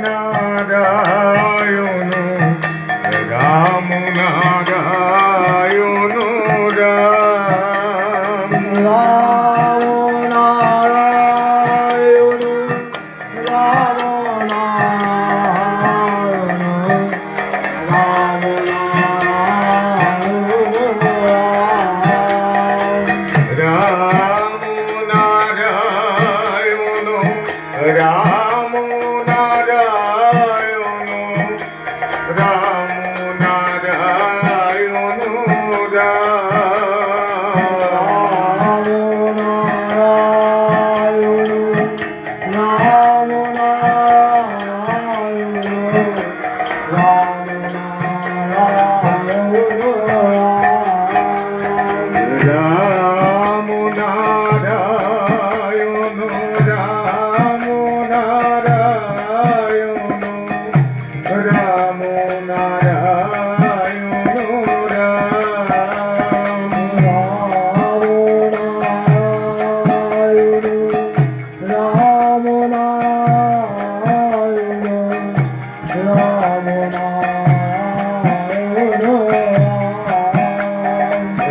Narayan Ram Narayan Ram Ram Narayan Ram Narayan Ram Narayan Ram Narayan Ram Narayan Ram Narayan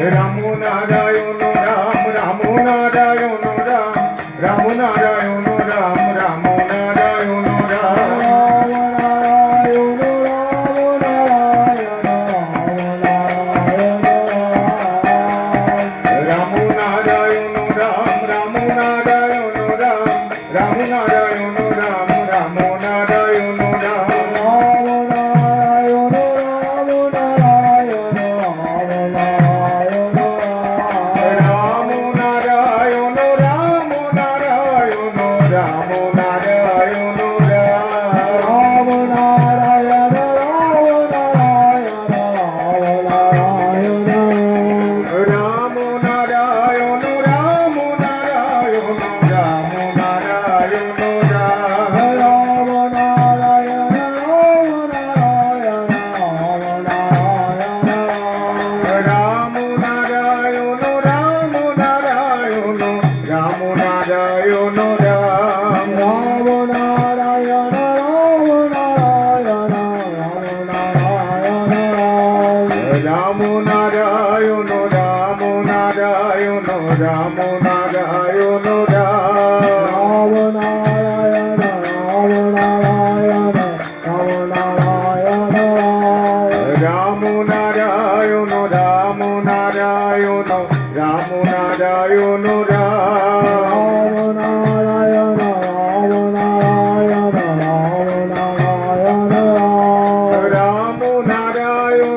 Ram Narayan Ram Narayan Ram Narayan Ram Narayan Ram Ram Narayan Ram Ram Narayan Ram Ram Narayan Ram Ram Narayan Ram Ram Narayan Ram Ram Narayan Ram Ram Narayan Ram Ram Narayan Ram Narayan Ram Narayan Ram Narayan Ram Narayan Ram Narayan Ram Narayan Ram Narayan Ram Narayan Ram Ram Narayan Ram Narayan Ram Narayan Ram Narayan Ram Narayan Ram Narayan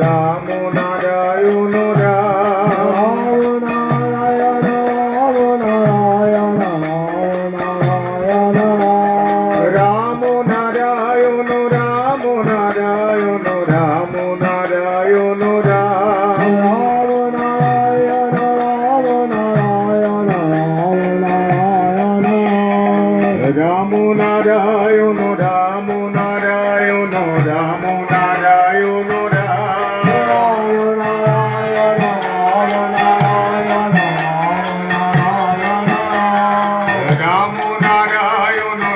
Ram Narayan Ram Narayan Ram Narayan Ram Narayan Ram Narayan Ram Narayan Ram Narayan Ram Narayan Ram Narayan Ram Narayan